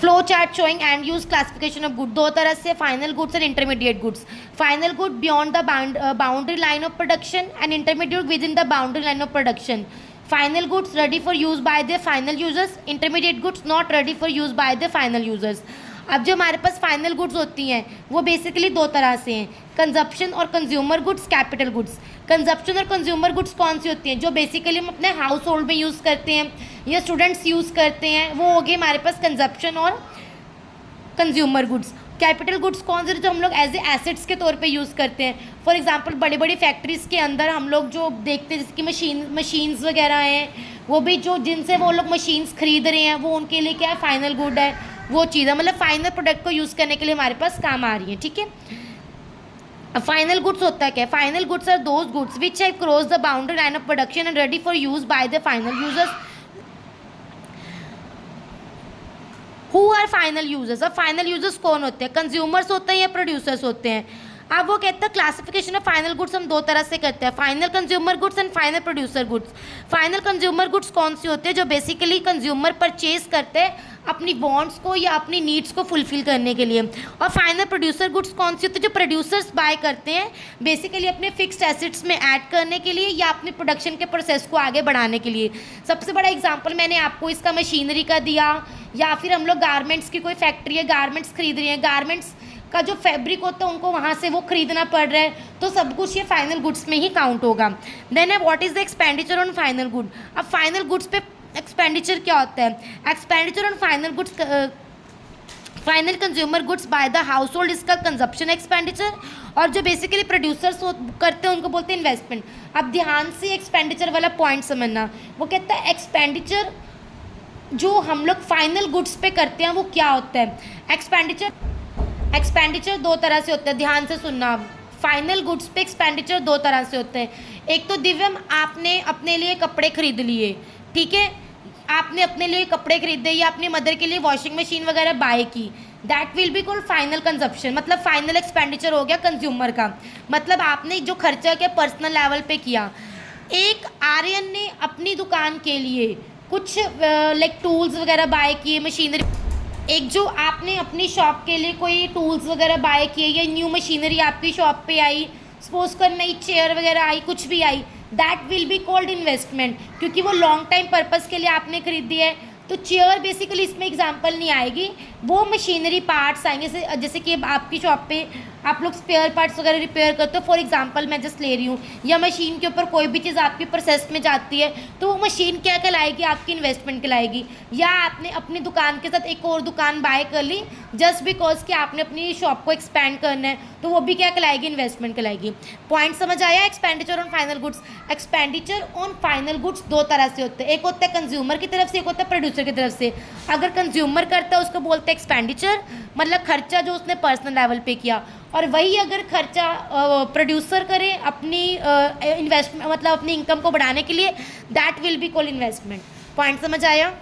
Flow chart showing and use classification of good, दो तरह से, final goods and intermediate goods. Final good beyond the boundary line of production and intermediate with in the boundary line of production. Final goods ready for use by the final users, intermediate goods not ready for use by the final users. अब जो हमारे पास final goods होती हैं वो basically दो तरह से हैं, कंजप्शन और consumer goods, capital goods. Consumption और कंज्यूमर गुड्स कौन सी होती हैं? जो बेसिकली हम अपने हाउस होल्ड में यूज़ करते हैं या स्टूडेंट्स यूज़ करते हैं, वो हो गए हमारे पास कंजप्शन और कंज्यूमर गुड्स. कैपिटल गुड्स कौन से जो हम लोग एज ए एसेट्स के तौर पे यूज़ करते हैं. फॉर एग्जांपल बड़ी बड़ी फैक्ट्रीज़ के अंदर हम लोग जो देखते हैं जिसकी मशीन्स वगैरह हैं, वो भी जो जिनसे वो लोग मशीन्स खरीद रहे हैं वो उनके लिए क्या है, फाइनल गुड है. वो चीज़ है, मतलब फाइनल प्रोडक्ट को यूज़ करने के लिए हमारे पास काम आ रही है. ठीक है. फाइनल गुड्स होता है क्या? Final goods are those goods which have cross the boundary line of production and ready for use by the final users. Who are final users? अब फाइनल यूजर्स कौन होते हैं? कंज्यूमर्स होते हैं या प्रोड्यूसर्स होते हैं? अब वो कहते हैं क्लासिफिकेशन ऑफ फाइनल गुड्स हम दो तरह से करते हैं, final consumer goods and final producer goods. Final consumer goods कौन सी होते हैं? जो बेसिकली कंज्यूमर परचेज करते हैं अपनी वांट्स को या अपनी नीड्स को फुलफिल करने के लिए. और फाइनल प्रोड्यूसर गुड्स कौन सी होती है? जो प्रोड्यूसर्स बाय करते हैं बेसिकली अपने फिक्स्ड एसेट्स में ऐड करने के लिए या अपने प्रोडक्शन के प्रोसेस को आगे बढ़ाने के लिए. सबसे बड़ा एग्जांपल मैंने आपको इसका मशीनरी का दिया, या फिर हम लोग गारमेंट्स की कोई फैक्ट्री है, गारमेंट्स खरीद रही है, गारमेंट्स का जो फैब्रिक होता है उनको वहाँ से वो खरीदना पड़ रहा है, तो सब कुछ ये फाइनल गुड्स में ही काउंट होगा. Then what is the expenditure on final good? अब फाइनल गुड्स पे एक्सपेंडिचर क्या होता है? Expenditure on final goods, final consumer goods by the household, इसका कंजप्शन एक्सपेंडिचर. और जो बेसिकली प्रोड्यूसर्स करते हैं उनको बोलते हैं इन्वेस्टमेंट. अब ध्यान से एक्सपेंडिचर वाला पॉइंट समझना. वो कहता है एक्सपेंडिचर जो हम लोग फाइनल गुड्स पे करते हैं वो क्या होता है? एक्सपेंडिचर दो तरह से होता है, ध्यान से सुनना. फाइनल गुड्स पे एक्सपेंडिचर दो तरह से होते हैं. एक तो दिव्यम आपने अपने लिए कपड़े खरीद लिए, ठीक है, आपने अपने लिए कपड़े खरीदे या अपनी मदर के लिए वॉशिंग मशीन वगैरह बाय की, that will be called final consumption. मतलब फाइनल एक्सपेंडिचर हो गया कंज्यूमर का, मतलब आपने जो खर्चा किया पर्सनल लेवल पे किया. एक आर्यन ने अपनी दुकान के लिए कुछ लाइक टूल्स वगैरह बाय किए, मशीनरी. एक जो आपने अपनी शॉप के लिए कोई टूल्स वगैरह बाय किए या न्यू मशीनरी आपकी शॉप पे आई, सपोज कर नई चेयर वगैरह आई, कुछ भी आई, that will be called investment, क्योंकि वो लॉन्ग टाइम पर्पज़ के लिए आपने खरीदी है. तो चेयर बेसिकली इसमें एग्जांपल नहीं आएगी, वो मशीनरी पार्ट्स आएंगे. जैसे कि आपकी शॉप पे आप लोग स्पेयर पार्ट्स वगैरह रिपेयर करते हो, फॉर एग्जांपल मैं जस्ट ले रही हूँ, या मशीन के ऊपर कोई भी चीज़ आपकी प्रोसेस में जाती है, तो वो मशीन क्या कहलाएगी? आपकी इन्वेस्टमेंट कहलाएगी. या आपने अपनी दुकान के साथ एक और दुकान बाय कर ली जस्ट बिकॉज कि आपने अपनी शॉप को एक्सपेंड करना है, तो वो भी क्या कहलाएगी? इन्वेस्टमेंट कहलाएगी. पॉइंट समझ आया? Expenditure on final goods. Expenditure on final goods दो तरह से होते हैं, एक होता है कंज्यूमर की तरफ से, एक होता है प्रोड्यूसर की तरफ से. अगर कंज्यूमर करता है उसको बोलते हैं एक्सपेंडिचर, मतलब खर्चा जो उसने पर्सनल लेवल पे किया. और वही अगर खर्चा प्रोड्यूसर करे अपनी इन्वेस्टमेंट मतलब अपनी इनकम को बढ़ाने के लिए, that will be called investment. Point समझ आया?